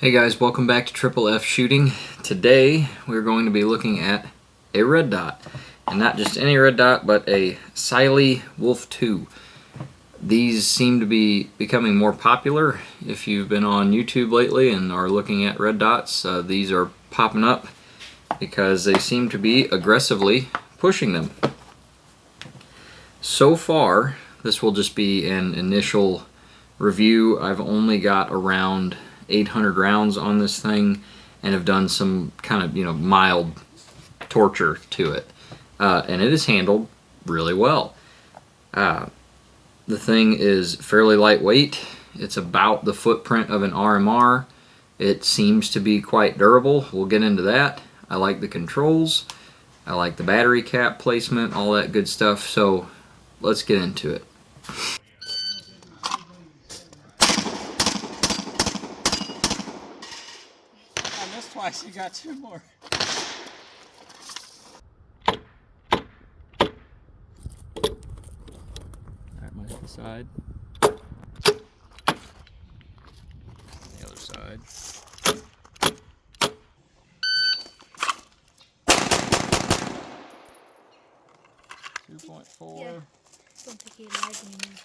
Hey guys, welcome back to Triple F Shooting. Today we're going to be looking at a red dot, and not just any red dot, but a Cyelee Wolf 2. These seem to be becoming more popular. If you've been on YouTube lately and are looking at red dots, these are popping up because they seem to be aggressively pushing them. So far, this will just be an initial review. I've only got around 800 rounds on this thing and have done some kind of, mild torture to it. And it is handled really well. The thing is fairly lightweight. It's about the footprint of an RMR. It seems to be quite durable. We'll get into that. I like the controls. I like the battery cap placement, all that good stuff. So let's get into it. Twice, you got two more. That might be the side. The other side. 2.4. Yeah. Don't take it live anymore.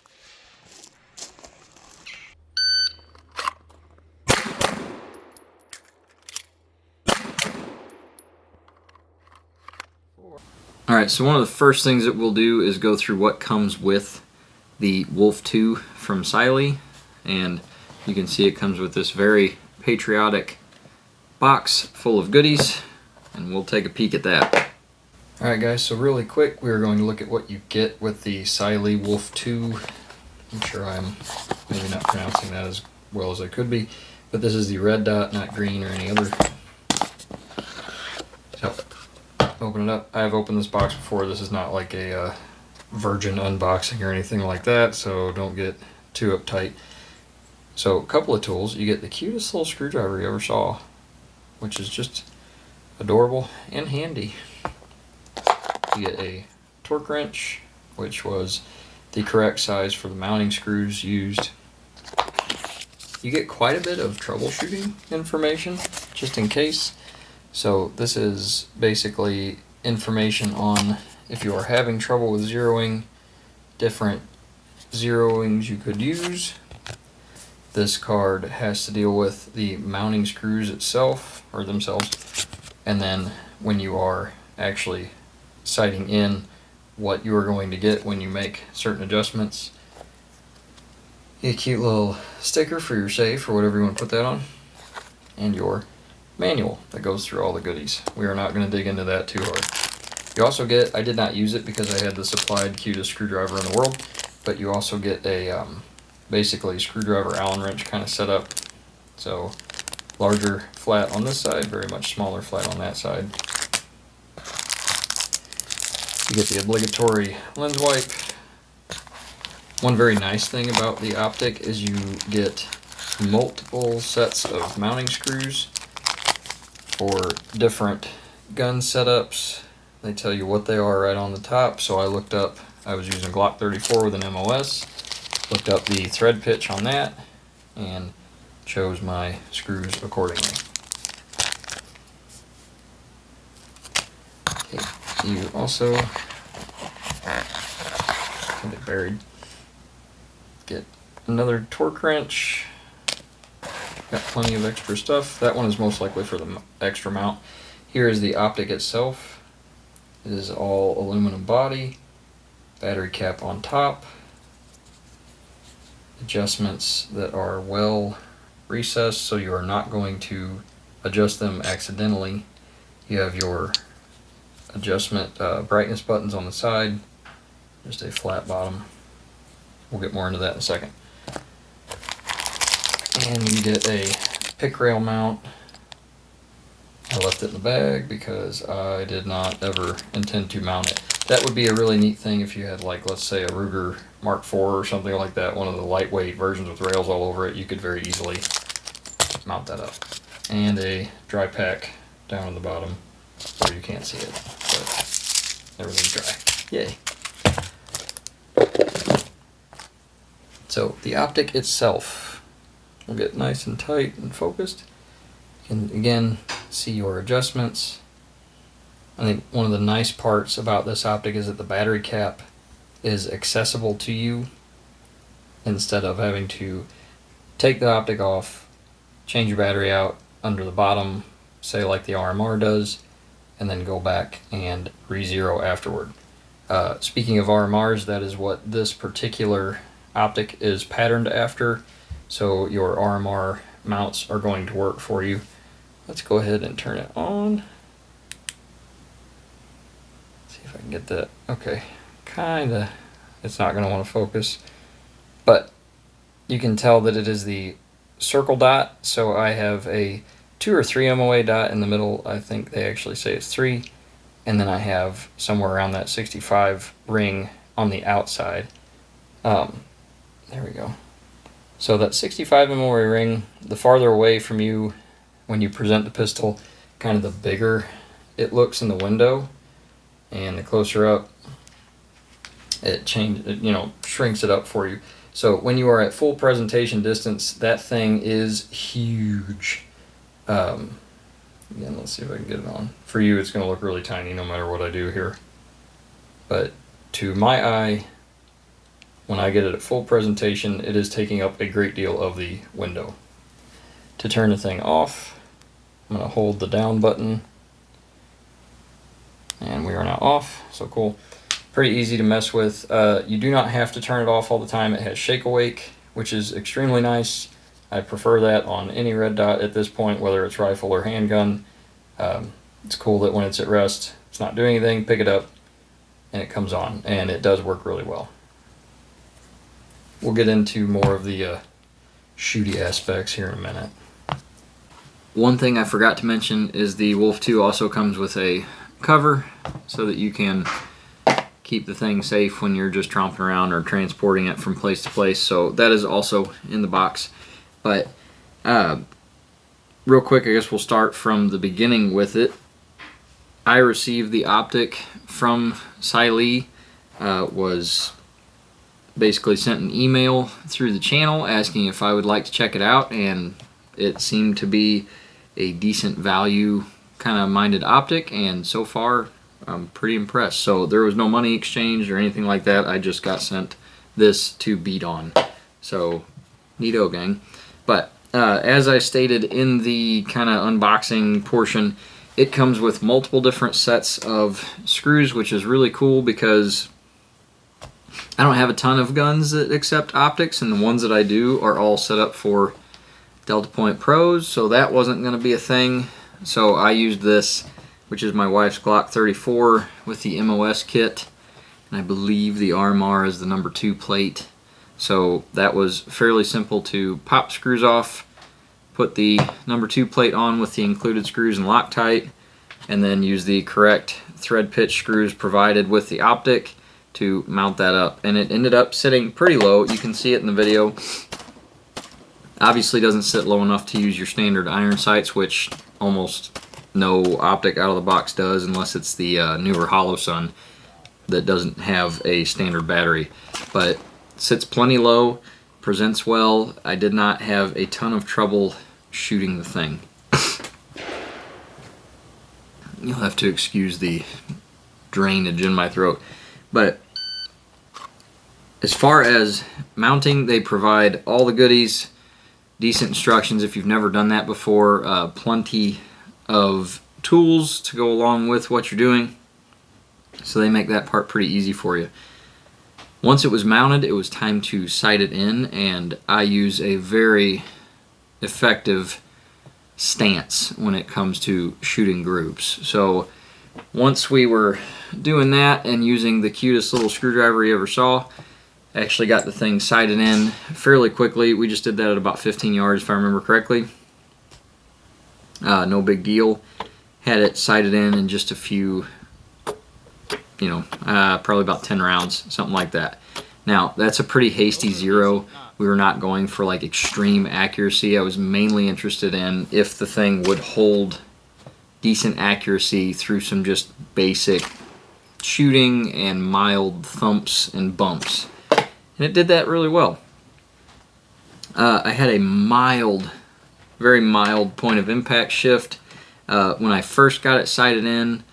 Alright, so one of the first things that we'll do is go through what comes with the Wolf 2 from Cyelee, and you can see it comes with this very patriotic box full of goodies, and we'll take a peek at that. Alright guys, so really quick we're going to look at what you get with the Cyelee Wolf 2. I'm sure I'm maybe not pronouncing that as well as I could be, but this is the red dot, not green or any other. So, open it up. I have opened this box before. This is not like a virgin unboxing or anything like that, so don't get too uptight. So a couple of tools. You get the cutest little screwdriver you ever saw, which is just adorable and handy. You get a torque wrench, which was the correct size for the mounting screws used. You get quite a bit of troubleshooting information, just in case. So this is basically information on if you are having trouble with zeroing, different zeroings you could use. This card has to deal with the mounting screws itself, or themselves, and then when you are actually sighting in what you are going to get when you make certain adjustments. A cute little sticker for your safe or whatever you want to put that on, and your manual that goes through all the goodies. We are not going to dig into that too hard. You also get, I did not use it because I had the supplied cutest screwdriver in the world, but you also get a basically screwdriver Allen wrench kind of setup. So larger flat on this side, very much smaller flat on that side. You get the obligatory lens wipe. One very nice thing about the Optic is you get multiple sets of mounting screws for different gun setups. They tell you what they are right on the top. So I looked up, I was using Glock 34 with an MOS, looked up the thread pitch on that, and chose my screws accordingly. Okay, you also, I get buried, get another torque wrench. Got plenty of extra stuff. That one is most likely for the extra mount. Here is the Optic itself. It is all aluminum body, battery cap on top, adjustments that are well recessed so you are not going to adjust them accidentally. You have your adjustment brightness buttons on the side, just a flat bottom. We'll get more into that in a second. And you get a pick rail mount. I left it in the bag because I did not ever intend to mount it. That would be a really neat thing if you had, like, let's say a Ruger Mark IV or something like that, one of the lightweight versions with rails all over it. You could very easily mount that up. And a dry pack down on the bottom where you can't see it, but everything's dry. Yay. So the Optic itself will get nice and tight and focused. You can again see your adjustments. I think one of the nice parts about this optic is that the battery cap is accessible to you instead of having to take the optic off, change your battery out under the bottom, say like the RMR does, and then go back and re-zero afterward. Speaking of RMRs, that is what this particular optic is patterned after, so your RMR mounts are going to work for you. Let's go ahead and turn it on. See if I can get that. Okay, kinda, it's not gonna want to focus, but you can tell that it is the circle dot, so I have a 2 or 3 MOA dot in the middle. I think they actually say it's 3, and then I have somewhere around that 65 ring on the outside. There we go. So that 65 MOA ring, the farther away from you when you present the pistol, kind of the bigger it looks in the window, and the closer up it shrinks it up for you. So when you are at full presentation distance, that thing is huge. Again, let's see if I can get it on. For you, it's going to look really tiny no matter what I do here. But to my eye, when I get it at full presentation, it is taking up a great deal of the window. To turn the thing off, I'm going to hold the down button. And we are now off, so cool. Pretty easy to mess with. You do not have to turn it off all the time. It has shake awake, which is extremely nice. I prefer that on any red dot at this point, whether it's rifle or handgun. It's cool that when it's at rest, it's not doing anything, pick it up, and it comes on, and it does work really well. We'll get into more of the shooty aspects here in a minute. One thing I forgot to mention is the Wolf 2 also comes with a cover so that you can keep the thing safe when you're just tromping around or transporting it from place to place. So that is also in the box. But real quick, I guess we'll start from the beginning with it. I received the Optic from Cyelee, was basically sent an email through the channel asking if I would like to check it out, and it seemed to be a decent value kind of minded optic, and so far I'm pretty impressed. So there was no money exchanged or anything like that. I just got sent this to beat on. So neato, gang. But as I stated in the kind of unboxing portion, it comes with multiple different sets of screws, which is really cool because I don't have a ton of guns that accept optics, and the ones that I do are all set up for Delta Point Pros, so that wasn't going to be a thing. So I used this, which is my wife's Glock 34 with the MOS kit, and I believe the RMR is the number 2 plate. So that was fairly simple to pop screws off, put the number 2 plate on with the included screws and Loctite, and then use the correct thread pitch screws provided with the optic to mount that up. And it ended up sitting pretty low. You can see it in the video. Obviously doesn't sit low enough to use your standard iron sights, which almost no optic out of the box does, unless it's the newer Hollow Sun that doesn't have a standard battery. But sits plenty low, presents well. I did not have a ton of trouble shooting the thing. You'll have to excuse the drainage in my throat. But as far as mounting, they provide all the goodies, decent instructions if you've never done that before, plenty of tools to go along with what you're doing. So they make that part pretty easy for you. Once it was mounted, it was time to sight it in, and I use a very effective stance when it comes to shooting groups. So once we were doing that and using the cutest little screwdriver you ever saw, I actually got the thing sighted in fairly quickly. We just did that at about 15 yards if I remember correctly. No big deal. Had it sighted in just a few, probably about 10 rounds, something like that. Now, that's a pretty hasty zero. We were not going for like extreme accuracy. I was mainly interested in if the thing would hold decent accuracy through some just basic shooting and mild thumps and bumps. And it did that really well. I had a mild, very mild point of impact shift. When I first got it sighted in,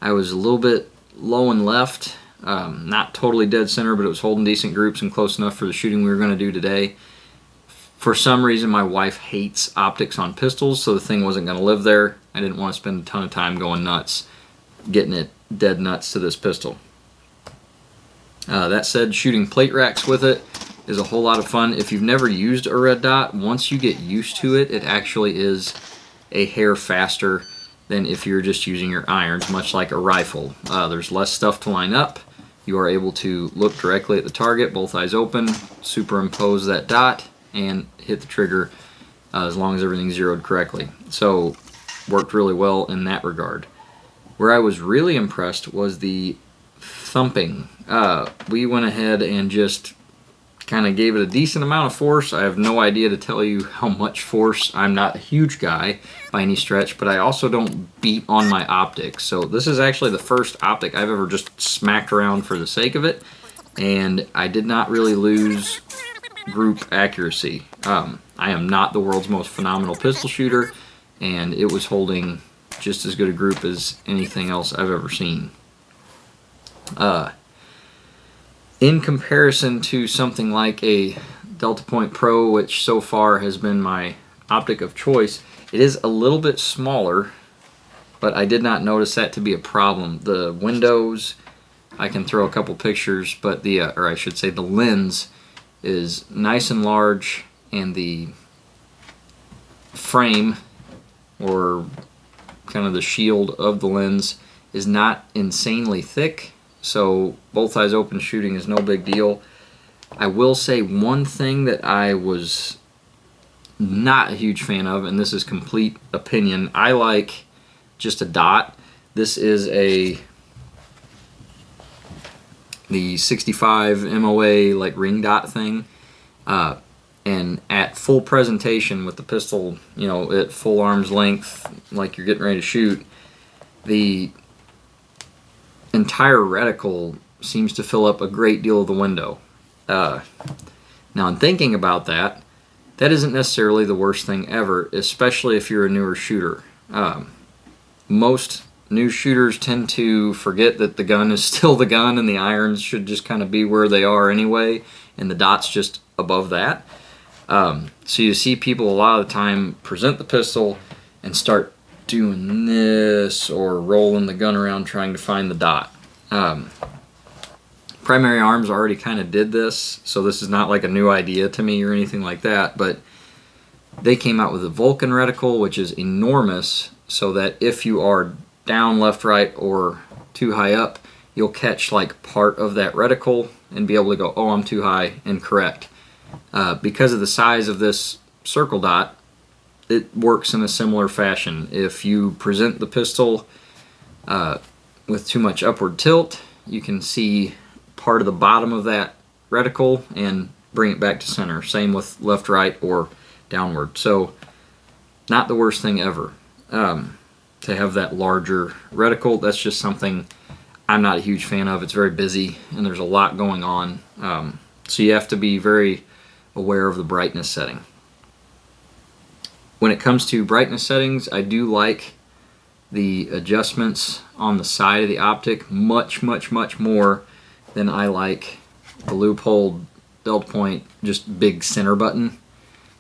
I was a little bit low and left, not totally dead center, but it was holding decent groups and close enough for the shooting we were going to do today. For some reason, my wife hates optics on pistols, so the thing wasn't going to live there. I didn't want to spend a ton of time going nuts, getting it dead nuts to this pistol. That said, shooting plate racks with it is a whole lot of fun. If you've never used a red dot, once you get used to it, it actually is a hair faster than if you're just using your irons, much like a rifle. There's less stuff to line up. You are able to look directly at the target, both eyes open, superimpose that dot, and hit the trigger as long as everything's zeroed correctly. So, worked really well in that regard. Where I was really impressed was the thumping. We went ahead and just kind of gave it a decent amount of force. I have no idea to tell you how much force. I'm not a huge guy by any stretch, but I also don't beat on my optics. So this is actually the first optic I've ever just smacked around for the sake of it, and I did not really lose group accuracy. I am not the world's most phenomenal pistol shooter, and it was holding just as good a group as anything else I've ever seen. In comparison to something like a Delta Point Pro, which so far has been my optic of choice, it is a little bit smaller, but I did not notice that to be a problem. The windows, I can throw a couple pictures, but or I should say the lens is nice and large, and the frame, or kind of the shield of the lens, is not insanely thick. So both eyes open shooting is no big deal. I will say one thing that I was not a huge fan of, and this is complete opinion. I like just a dot. This is the 65 MOA like ring dot thing. And at full presentation with the pistol, you know, at full arm's length, like you're getting ready to shoot, the entire reticle seems to fill up a great deal of the window. Now, in thinking about that, that isn't necessarily the worst thing ever, especially if you're a newer shooter. Most new shooters tend to forget that the gun is still the gun, and the irons should just kind of be where they are anyway, and the dot's just above that. So you see people a lot of the time present the pistol and start doing this or rolling the gun around trying to find the dot. Primary Arms already kind of did this, so this is not like a new idea to me or anything like that, but they came out with a Vulcan reticle, which is enormous, so that if you are down, left, right, or too high up, you'll catch like part of that reticle and be able to go, oh, I'm too high, and correct. Because of the size of this circle dot, it works in a similar fashion. If you present the pistol with too much upward tilt, you can see part of the bottom of that reticle and bring it back to center. Same with left, right, or downward. So not the worst thing ever to have that larger reticle. That's just something I'm not a huge fan of. It's very busy and there's a lot going on. So you have to be very aware of the brightness setting. When it comes to brightness settings, I do like the adjustments on the side of the optic much more than I like the loophole Delta Point just big center button.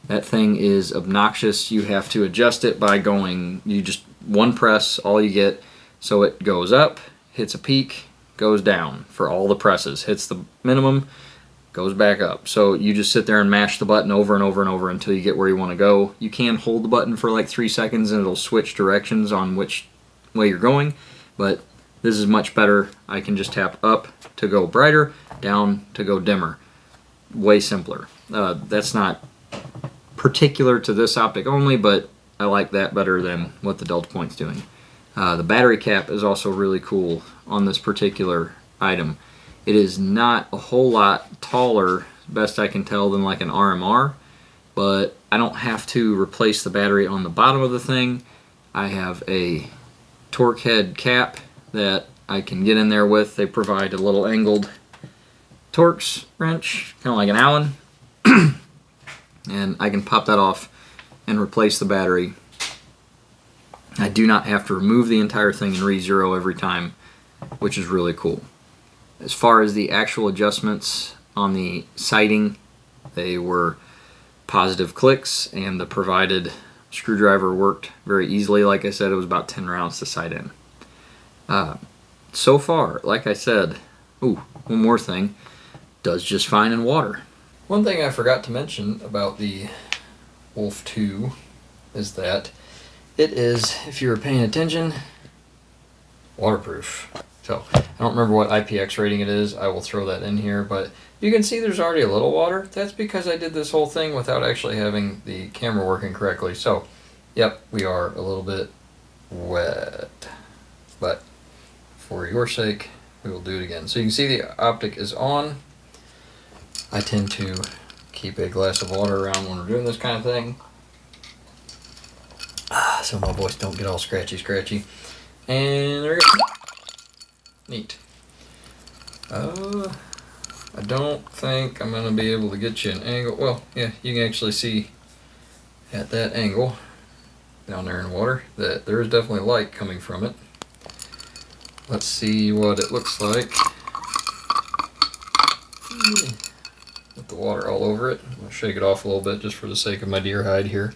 That thing is obnoxious. You have to adjust it by going, you just one press, all you get, so it goes up, hits a peak, goes down for all the presses, hits the minimum, goes back up. So you just sit there and mash the button over and over and over until you get where you want to go. You can hold the button for like 3 seconds and it'll switch directions on which way you're going, but this is much better. I can just tap up to go brighter, down to go dimmer. Way simpler. That's not particular to this optic only, but I like that better than what the Delta Point's doing. The battery cap is also really cool on this particular item. It is not a whole lot taller, best I can tell, than like an RMR, but I don't have to replace the battery on the bottom of the thing. I have a torque head cap that I can get in there with. They provide a little angled Torx wrench, kind of like an Allen, and I can pop that off and replace the battery. I do not have to remove the entire thing and re-zero every time, which is really cool. As far as the actual adjustments on the sighting, they were positive clicks, and the provided screwdriver worked very easily. Like I said, it was about 10 rounds to sight in. So far, like I said, one more thing, does just fine in water. One thing I forgot to mention about the Wolf 2 is that it is, if you were paying attention, waterproof. So I don't remember what IPX rating it is. I will throw that in here, but you can see there's already a little water. That's because I did this whole thing without actually having the camera working correctly. So, yep, we are a little bit wet, but for your sake, we will do it again. So you can see the Optic is on. I tend to keep a glass of water around when we're doing this kind of thing, so my voice don't get all scratchy. And there we go. Neat. I don't think I'm going to be able to get you an angle. Well, yeah, you can actually see at that angle down there in water that there is definitely light coming from it. Let's see what it looks like with the water all over it. I'm going to shake it off a little bit just for the sake of my deer hide here.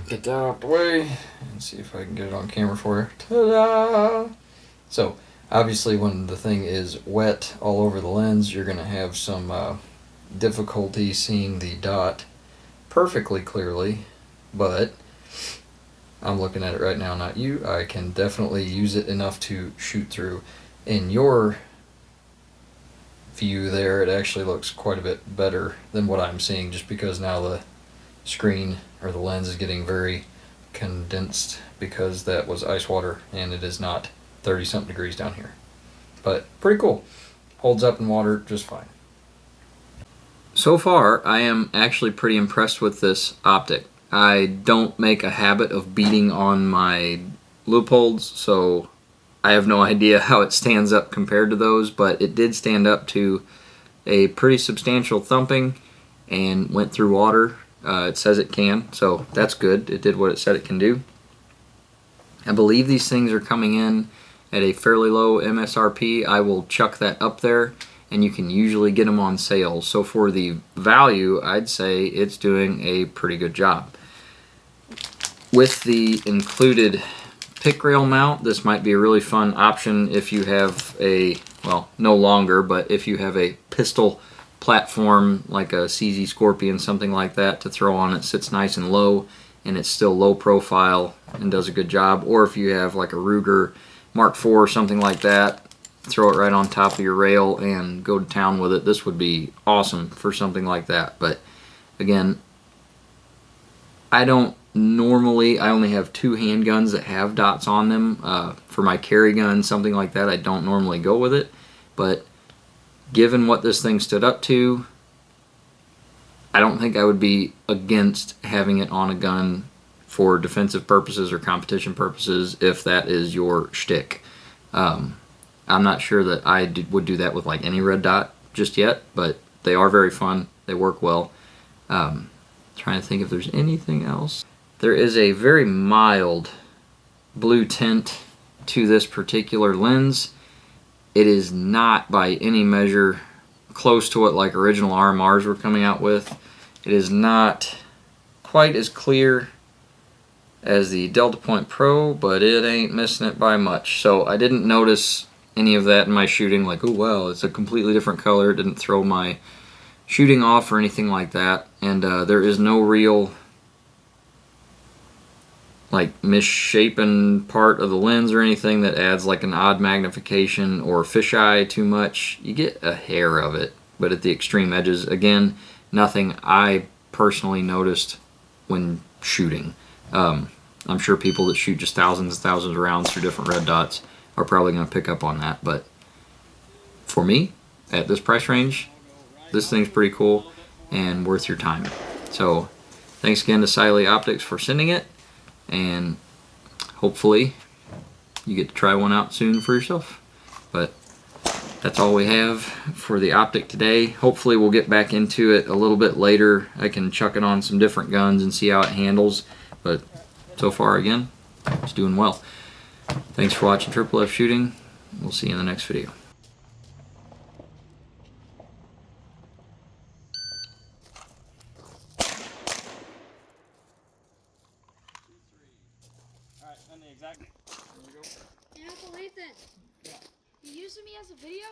Get that out the way and see if I can get it on camera for you. Ta-da! So, obviously when the thing is wet all over the lens, you're going to have some difficulty seeing the dot perfectly clearly, but I'm looking at it right now, not you. I can definitely use it enough to shoot through. In your view there, it actually looks quite a bit better than what I'm seeing, just because now the screen or the lens is getting very condensed because that was ice water and it is not 30 something degrees down here. But pretty cool. Holds up in water just fine. So far, I am actually pretty impressed with this Optic. I don't make a habit of beating on my Leopolds, so I have no idea how it stands up compared to those, but it did stand up to a pretty substantial thumping and went through water. It says it can, so that's good. It did what it said it can do. I believe these things are coming in at a fairly low MSRP. I will chuck that up there, and you can usually get them on sale. So for the value, I'd say it's doing a pretty good job. With the included pick rail mount, this might be a really fun option if you have a, well, no longer, but if you have a pistol platform like a CZ Scorpion, something like that, to throw on. It sits nice and low, and it's still low profile and does a good job. Or if you have like a Ruger Mark IV or something like that, throw it right on top of your rail and go to town with it. This would be awesome for something like that. But again, I don't normally, I only have 2 handguns that have dots on them. For my carry gun, something like that, I don't normally go with it. But given what this thing stood up to, I don't think I would be against having it on a gun for defensive purposes or competition purposes if that is your shtick. I'm not sure that I would do that with like any red dot just yet, but they are very fun. They work well. Trying to think if there's anything else. There is a very mild blue tint to this particular lens. It is not by any measure close to what like original RMRs were coming out with. It is not quite as clear as the Delta Point Pro, but it ain't missing it by much. So I didn't notice any of that in my shooting, like, oh well, it's a completely different color. It didn't throw my shooting off or anything like that. And there is no real like misshapen part of the lens or anything that adds like an odd magnification or fisheye too much. You get a hair of it, but at the extreme edges, again, nothing I personally noticed when shooting. I'm sure people that shoot just thousands and thousands of rounds through different red dots are probably going to pick up on that, but for me, at this price range, this thing's pretty cool and worth your time. So thanks again to Cyelee Optics for sending it, and hopefully you get to try one out soon for yourself. But that's all we have for the Optic today. Hopefully we'll get back into it a little bit later. I can chuck it on some different guns and see how it handles. But so far, again, it's doing well. Thanks for watching Triple F Shooting. We'll see you in the next video. Alright, and the exact. There we go. And Uncle Nathan, you using me as a video?